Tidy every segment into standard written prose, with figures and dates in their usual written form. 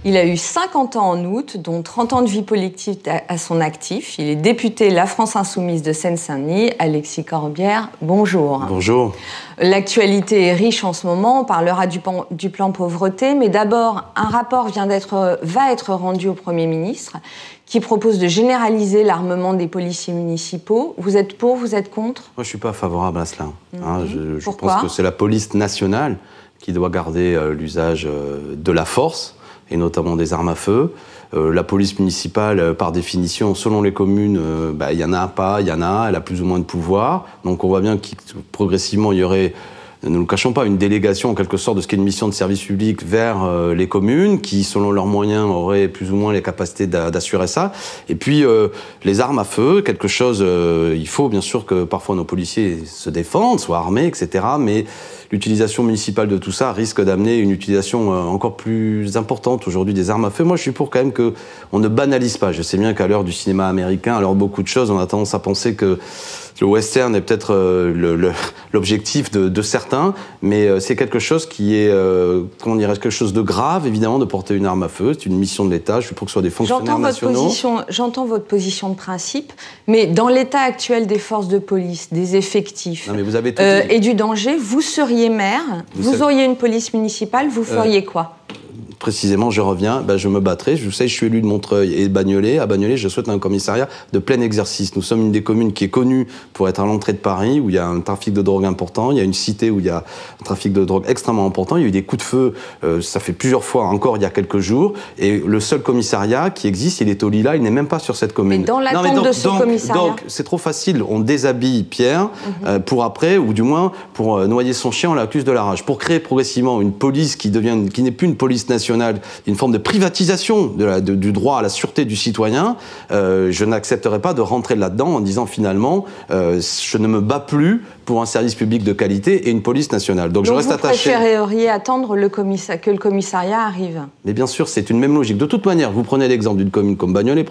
Il a eu 50 ans en août, dont 30 ans de vie politique à son actif. Il est député La France Insoumise de Seine-Saint-Denis. Alexis Corbière, bonjour. Bonjour. L'actualité est riche en ce moment, on parlera du plan pauvreté, mais d'abord, un rapport va être rendu au Premier ministre qui propose de généraliser l'armement des policiers municipaux. Vous êtes pour, vous êtes contre? Moi, je ne suis pas favorable à cela. Je Pourquoi? pense que c'est la police nationale qui doit garder l'usage de la force, et notamment des armes à feu. La police municipale, par définition, selon les communes, il y en a pas, il y en a, elle a plus ou moins de pouvoir. Donc on voit bien que progressivement, il y aurait, ne nous le cachons pas, une délégation en quelque sorte de ce qui est une mission de service public vers les communes, qui, selon leurs moyens, auraient plus ou moins les capacités d'assurer ça. Et puis, les armes à feu, quelque chose, il faut bien sûr que parfois nos policiers se défendent, soient armés, etc. Mais l'utilisation municipale de tout ça risque d'amener une utilisation encore plus importante aujourd'hui des armes à feu. Moi, je suis pour quand même qu'on ne banalise pas. Je sais bien qu'à l'heure du cinéma américain, à l'heure de beaucoup de choses, on a tendance à penser que le western est peut-être l'objectif de certains, mais c'est quelque chose qui est, comment dirais-je, quelque chose de grave, évidemment, de porter une arme à feu. C'est une mission de l'État. Je suis pour que ce soit des fonctionnaires nationaux. J'entends votre position de principe, mais dans l'état actuel des forces de police, des effectifs et du danger, vous seriez maire, vous auriez une police municipale, vous feriez quoi? Précisément, je reviens, je me battrai. Je sais, je suis élu de Montreuil et de Bagnolet. À Bagnolet, je souhaite un commissariat de plein exercice. Nous sommes une des communes qui est connue pour être à l'entrée de Paris, où il y a un trafic de drogue important. Il y a une cité où il y a un trafic de drogue extrêmement important. Il y a eu des coups de feu, ça fait plusieurs fois encore il y a quelques jours. Et le seul commissariat qui existe, il est au Lila, il n'est même pas sur cette commune. Mais dans l'attente de ce commissariat. Donc, c'est trop facile. On déshabille Pierre pour après, ou du moins pour noyer son chien, on l'accuse de la rage. Pour créer progressivement une police qui n'est plus une police nationale, une forme de privatisation du droit à la sûreté du citoyen, je n'accepterai pas de rentrer là-dedans en disant finalement je ne me bats plus pour un service public de qualité et une police nationale. Donc je reste attaché. Vous préféreriez attendre que le commissariat arrive? Mais bien sûr, c'est une même logique. De toute manière, vous prenez l'exemple d'une commune comme Bagnolet,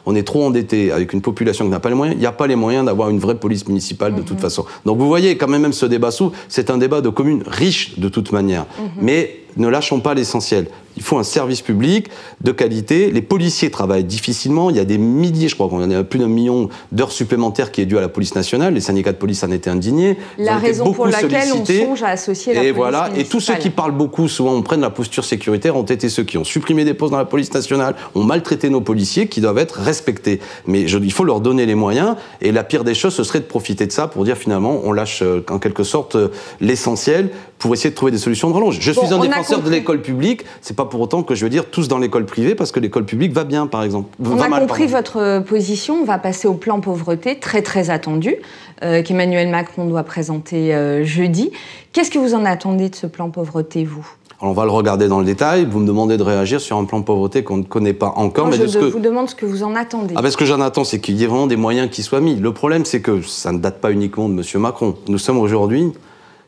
on est trop endetté avec une population qui n'a pas les moyens. Il n'y a pas les moyens d'avoir une vraie police municipale de toute façon. Donc vous voyez quand même ce débat c'est un débat de communes riches de toute manière. Mais ne lâchons pas l'essentiel. Il faut un service public de qualité. Les policiers travaillent difficilement. Il y a des milliers, je crois qu'on a plus d'1 million d'heures supplémentaires qui est dû à la police nationale. Les syndicats de police en étaient indignés. La raison pour laquelle on songe à associer la police municipale. Et tous ceux qui parlent beaucoup, souvent, prennent la posture sécuritaire, ont été ceux qui ont supprimé des postes dans la police nationale, ont maltraité nos policiers, qui doivent être respectés. Mais il faut leur donner les moyens. Et la pire des choses, ce serait de profiter de ça pour dire finalement, on lâche en quelque sorte l'essentiel pour essayer de trouver des solutions de relance. Je suis un défenseur de l'école publique. C'est pas pour autant que je veux dire tous dans l'école privée, parce que l'école publique va bien, par exemple. On a compris votre position. On va passer au plan pauvreté, très très attendu, qu'Emmanuel Macron doit présenter jeudi. Qu'est-ce que vous en attendez de ce plan pauvreté, vous ? Alors on va le regarder dans le détail. Vous me demandez de réagir sur un plan pauvreté qu'on ne connaît pas encore. Moi, je vous demande ce que vous en attendez. Ce que j'en attends, c'est qu'il y ait vraiment des moyens qui soient mis. Le problème, c'est que ça ne date pas uniquement de M. Macron. Nous sommes aujourd'hui...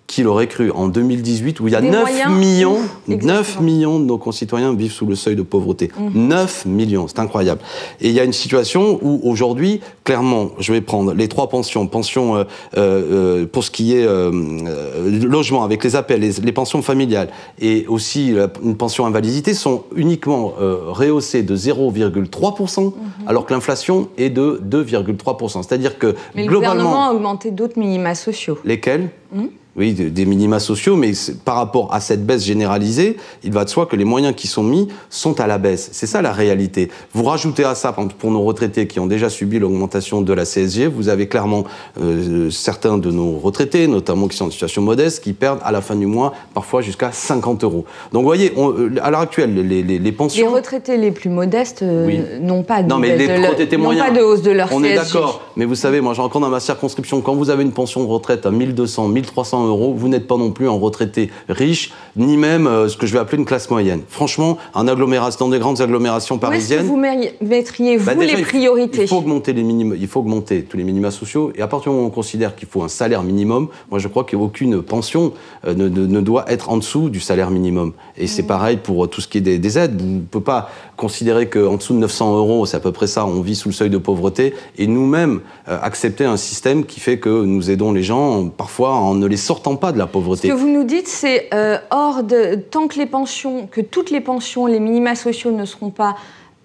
Qui l'aurait cru en 2018, où il y a 9 millions de nos concitoyens vivent sous le seuil de pauvreté. 9 millions, c'est incroyable. Et il y a une situation où aujourd'hui, clairement, je vais prendre les 3 pensions, pour ce qui est logement avec les APL, les pensions familiales, et aussi une pension invalidité, sont uniquement rehaussées de 0,3%, alors que l'inflation est de 2,3%. C'est-à-dire que mais le gouvernement a augmenté d'autres minima sociaux. Lesquels ? Oui, des minima sociaux, mais par rapport à cette baisse généralisée, il va de soi que les moyens qui sont mis sont à la baisse. C'est ça la réalité. Vous rajoutez à ça, pour nos retraités qui ont déjà subi l'augmentation de la CSG, vous avez clairement certains de nos retraités, notamment qui sont en situation modeste, qui perdent à la fin du mois parfois jusqu'à 50 €. Donc vous voyez, à l'heure actuelle, les pensions... Les retraités les plus modestes n'ont pas de hausse de leur CSG. On est d'accord, mais vous savez, moi j'ai encore dans ma circonscription, quand vous avez une pension de retraite à 1200, 1300 €, vous n'êtes pas non plus un retraité riche, ni même ce que je vais appeler une classe moyenne. Franchement, dans des grandes agglomérations parisiennes... Où est-ce que vous mettriez, vous, les priorités ? Il faut augmenter tous les minima sociaux, et à partir du moment où on considère qu'il faut un salaire minimum, moi je crois qu'aucune pension ne doit être en dessous du salaire minimum. Et c'est pareil pour tout ce qui est des aides. Vous ne pouvez pas considérer qu'en dessous de 900 €, c'est à peu près ça, on vit sous le seuil de pauvreté, et nous-mêmes accepter un système qui fait que nous aidons les gens parfois en ne les sortant pas de la pauvreté. Ce que vous nous dites, c'est tant que toutes les pensions, les minima sociaux ne seront pas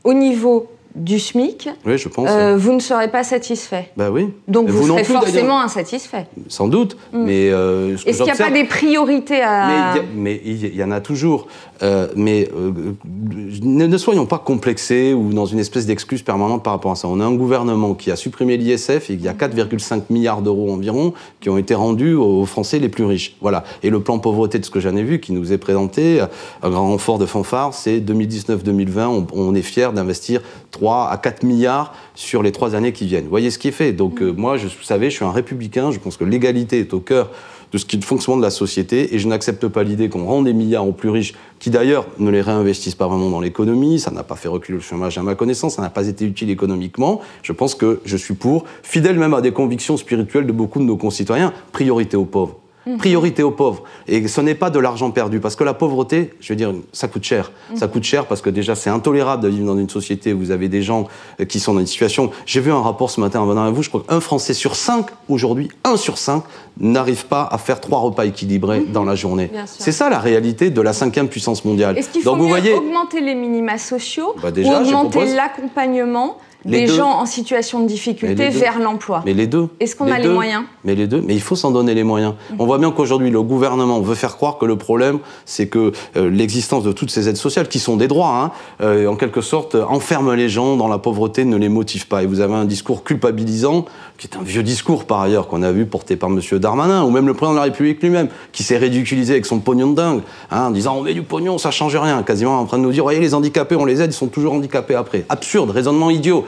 au niveau du SMIC, oui, je pense. Vous ne serez pas satisfait. Ben oui. Donc vous serez forcément insatisfait. Sans doute, mais... Est-ce qu'il n'y a pas des priorités à... Mais il y en a toujours. Ne soyons pas complexés ou dans une espèce d'excuse permanente par rapport à ça. On a un gouvernement qui a supprimé l'ISF et il y a 4,5 milliards d'euros environ qui ont été rendus aux Français les plus riches. Voilà. Et le plan pauvreté, de ce que j'en ai vu, qui nous est présenté, un grand renfort de fanfare, c'est 2019-2020, on est fiers d'investir 3 à 4 milliards sur les 3 années qui viennent. Vous voyez ce qui est fait. Donc moi, vous savez, je suis un républicain, je pense que l'égalité est au cœur de ce qui est le fonctionnement de la société, et je n'accepte pas l'idée qu'on rende des milliards aux plus riches, qui d'ailleurs ne les réinvestissent pas vraiment dans l'économie, ça n'a pas fait reculer le chômage à ma connaissance, ça n'a pas été utile économiquement. Je pense que je suis fidèle même à des convictions spirituelles de beaucoup de nos concitoyens, priorité aux pauvres. Priorité aux pauvres. Et ce n'est pas de l'argent perdu, parce que la pauvreté, je veux dire, ça coûte cher. Ça coûte cher parce que déjà, c'est intolérable de vivre dans une société où vous avez des gens qui sont dans une situation... J'ai vu un rapport ce matin en venant à vous, je crois qu'un Français sur 5, aujourd'hui, 1 sur 5, n'arrive pas à faire 3 repas équilibrés dans la journée. C'est ça la réalité de la 5e puissance mondiale. Est-ce qu'il faut augmenter les minima sociaux ou augmenter l'accompagnement des gens en situation de difficulté vers l'emploi? Mais les deux. Est-ce qu'on a les moyens? Mais les deux. Mais il faut s'en donner les moyens. On voit bien qu'aujourd'hui, le gouvernement veut faire croire que le problème, c'est que l'existence de toutes ces aides sociales, qui sont des droits, en quelque sorte, enferment les gens dans la pauvreté, ne les motive pas. Et vous avez un discours culpabilisant, qui est un vieux discours par ailleurs, qu'on a vu porté par M. Darmanin, ou même le président de la République lui-même, qui s'est ridiculisé avec son pognon de dingue, en disant on met du pognon, ça change rien, quasiment en train de nous dire, voyez les handicapés, on les aide, ils sont toujours handicapés après. Absurde, raisonnement idiot.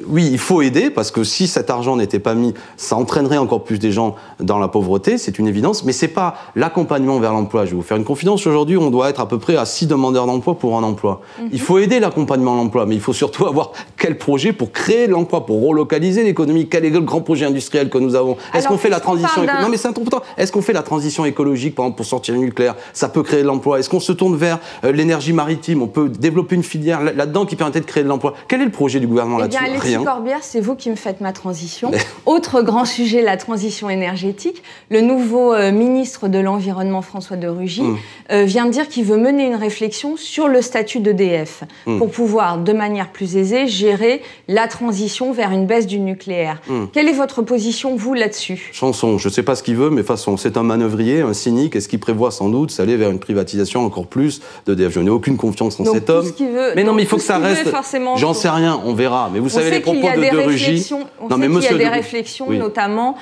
Oui, il faut aider, parce que si cet argent n'était pas mis, ça entraînerait encore plus des gens dans la pauvreté, c'est une évidence, mais c'est pas l'accompagnement vers l'emploi. Je vais vous faire une confidence, aujourd'hui, on doit être à peu près à 6 demandeurs d'emploi pour un emploi. Il faut aider l'accompagnement à l'emploi, mais il faut surtout avoir quel projet pour créer de l'emploi, pour relocaliser l'économie, quel est le grand projet industriel que nous avons. Est-ce qu'on fait la transition Non, mais c'est important. Est-ce qu'on fait la transition écologique, par exemple, pour sortir du nucléaire? Ça peut créer de l'emploi. Est-ce qu'on se tourne vers l'énergie maritime? On peut développer une filière là-dedans qui permettrait de créer de l'emploi. Quel est le projet du gouvernement là-dessus? Alexis Corbière, c'est vous qui me faites ma transition. Autre grand sujet, la transition énergétique. Le nouveau ministre de l'Environnement, François de Rugy, vient de dire qu'il veut mener une réflexion sur le statut d'EDF pour pouvoir, de manière plus aisée, gérer la transition vers une baisse du nucléaire. Quelle est votre position, vous, là-dessus? Chanson, je ne sais pas ce qu'il veut, mais de toute façon, c'est un manœuvrier, un cynique, et ce qu'il prévoit sans doute, c'est aller vers une privatisation encore plus d'EDF. Je n'ai aucune confiance en cet homme. Mais non, mais il faut que ça reste... J'en sais rien, on verra. Mais vous savez, les propos de Rugy... On sait qu'il y a des réflexions, notamment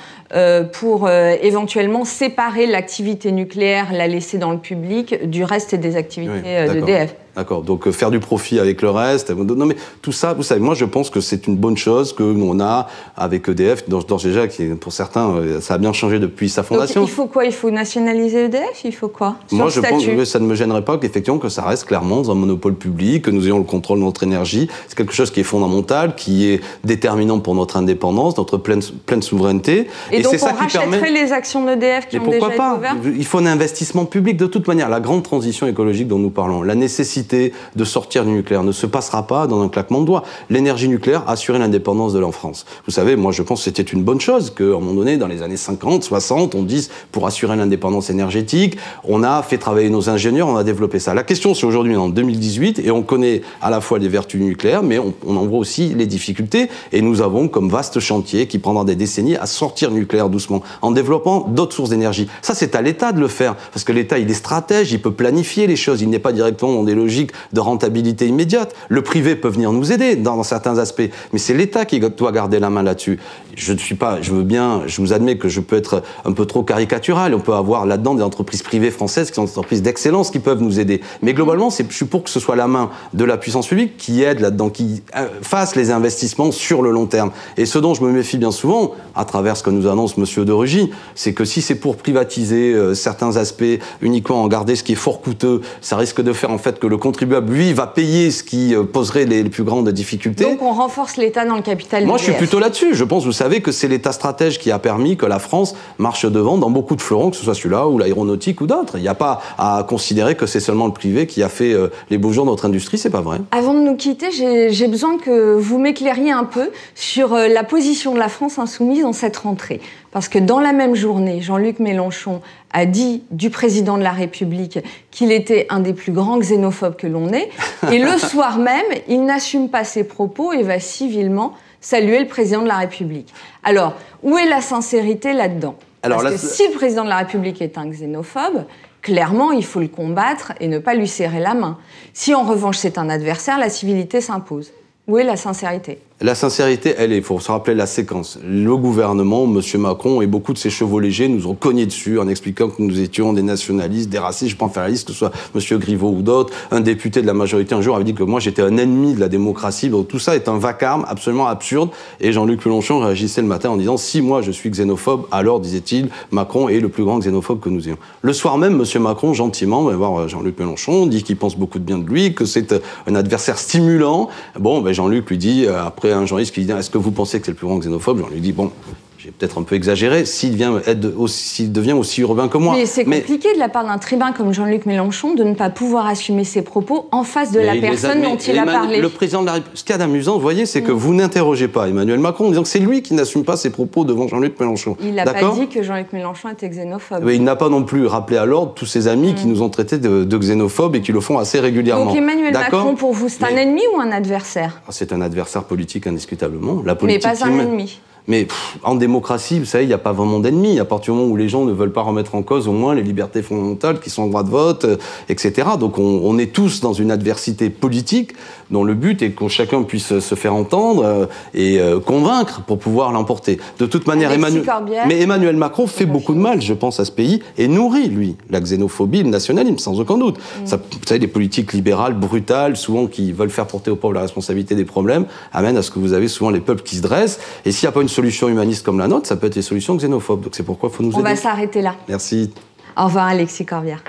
pour éventuellement séparer l'activité nucléaire, la laisser dans le public, du reste des activités d'EDF. D'accord, donc faire du profit avec le reste. Non mais tout ça, vous savez, moi je pense que c'est une bonne chose que l'on a avec EDF, déjà, qui pour certains, ça a bien changé depuis sa fondation. Donc il faut quoi? Il faut nationaliser EDF? Il faut quoi? Moi je pense que ça ne me gênerait pas qu'effectivement que ça reste clairement dans un monopole public, que nous ayons le contrôle de notre énergie. C'est quelque chose qui est fondamental, qui est déterminant pour notre indépendance, notre pleine souveraineté. Et donc c'est ça qui rachèterait les actions d'EDF qui ont déjà été ouvertes? Il faut un investissement public de toute manière. La grande transition écologique dont nous parlons, la nécessité de sortir du nucléaire ne se passera pas dans un claquement de doigts. L'énergie nucléaire assurait l'indépendance de la France. Vous savez, moi je pense que c'était une bonne chose qu'à un moment donné, dans les années 50, 60, on dise pour assurer l'indépendance énergétique, on a fait travailler nos ingénieurs, on a développé ça. La question c'est aujourd'hui en 2018 et on connaît à la fois les vertus du nucléaire, mais on en voit aussi les difficultés et nous avons comme vaste chantier qui prendra des décennies à sortir du nucléaire doucement en développant d'autres sources d'énergie. Ça c'est à l'État de le faire parce que l'État il est stratège, il peut planifier les choses, il n'est pas directement dans des logiques de rentabilité immédiate. Le privé peut venir nous aider dans certains aspects, mais c'est l'État qui doit garder la main là-dessus. Je vous admets que je peux être un peu trop caricatural. On peut avoir là-dedans des entreprises privées françaises qui sont des entreprises d'excellence qui peuvent nous aider. Mais globalement, je suis pour que ce soit la main de la puissance publique qui aide là-dedans, qui fasse les investissements sur le long terme. Et ce dont je me méfie bien souvent, à travers ce que nous annonce M. de Rugy, c'est que si c'est pour privatiser certains aspects, uniquement en garder ce qui est fort coûteux, ça risque de faire en fait que le contribuable, lui, va payer ce qui poserait les plus grandes difficultés. Donc on renforce l'État dans le capital. Moi, je suis plutôt là-dessus. Je pense, vous savez, que c'est l'État stratège qui a permis que la France marche devant dans beaucoup de fleurons, que ce soit celui-là ou l'aéronautique ou d'autres. Il n'y a pas à considérer que c'est seulement le privé qui a fait les beaux jours de notre industrie, c'est pas vrai. Avant de nous quitter, j'ai besoin que vous m'éclairiez un peu sur la position de la France insoumise dans cette rentrée. Parce que dans la même journée, Jean-Luc Mélenchon a dit du président de la République qu'il était un des plus grands xénophobes que l'on ait. Et le soir même, il n'assume pas ses propos et va civilement saluer le président de la République. Alors, où est la sincérité là-dedans ? Parce que si le président de la République est un xénophobe, clairement, il faut le combattre et ne pas lui serrer la main. Si en revanche c'est un adversaire, la civilité s'impose. Où est la sincérité ? La sincérité, il faut se rappeler la séquence. Le gouvernement, M. Macron et beaucoup de ses chevaux légers nous ont cogné dessus en expliquant que nous étions des nationalistes, des racistes. Je peux en faire la liste, que ce soit M. Griveaux ou d'autres. Un député de la majorité un jour avait dit que moi j'étais un ennemi de la démocratie. Donc tout ça est un vacarme absolument absurde. Et Jean-Luc Mélenchon réagissait le matin en disant « Si moi je suis xénophobe, alors, disait-il, Macron est le plus grand xénophobe que nous ayons. » Le soir même, M. Macron, gentiment, va voir Jean-Luc Mélenchon, dit qu'il pense beaucoup de bien de lui, que c'est un adversaire stimulant. Bon, Jean-Luc lui dit, après un journaliste qui lui dit « Est-ce que vous pensez que c'est le plus grand xénophobe ?» Jean-Luc dit « Bon, j'ai peut-être un peu exagéré, s'il devient aussi urbain que moi. » Mais c'est compliqué de la part d'un tribun comme Jean-Luc Mélenchon de ne pas pouvoir assumer ses propos en face de la personne dont il a parlé. Le président de la République, ce qu'il y a d'amusant, vous voyez, c'est que vous n'interrogez pas Emmanuel Macron en disant que c'est lui qui n'assume pas ses propos devant Jean-Luc Mélenchon. Il n'a pas dit que Jean-Luc Mélenchon était xénophobe. Mais il n'a pas non plus rappelé à l'ordre tous ses amis qui nous ont traités de xénophobes et qui le font assez régulièrement. Donc Emmanuel Macron, pour vous, c'est un ennemi ou un adversaire ? C'est un adversaire politique indiscutablement. Mais pas un ennemi. Mais en démocratie, vous savez, il n'y a pas vraiment d'ennemis. À partir du moment où les gens ne veulent pas remettre en cause au moins les libertés fondamentales qui sont le droit de vote, etc. Donc on est tous dans une adversité politique dont le but est que chacun puisse se faire entendre et convaincre pour pouvoir l'emporter. De toute manière, Emmanuel Macron fait beaucoup de mal, je pense, à ce pays et nourrit, lui, la xénophobie, le nationalisme, sans aucun doute. Ça, vous savez, les politiques libérales, brutales, souvent qui veulent faire porter au peuple la responsabilité des problèmes, amènent à ce que vous avez souvent les peuples qui se dressent. Et s'il n'y a pas une solution humaniste comme la nôtre, ça peut être des solutions xénophobes. Donc c'est pourquoi il faut nous aider. On va s'arrêter là. Merci. Au revoir Alexis Corbière.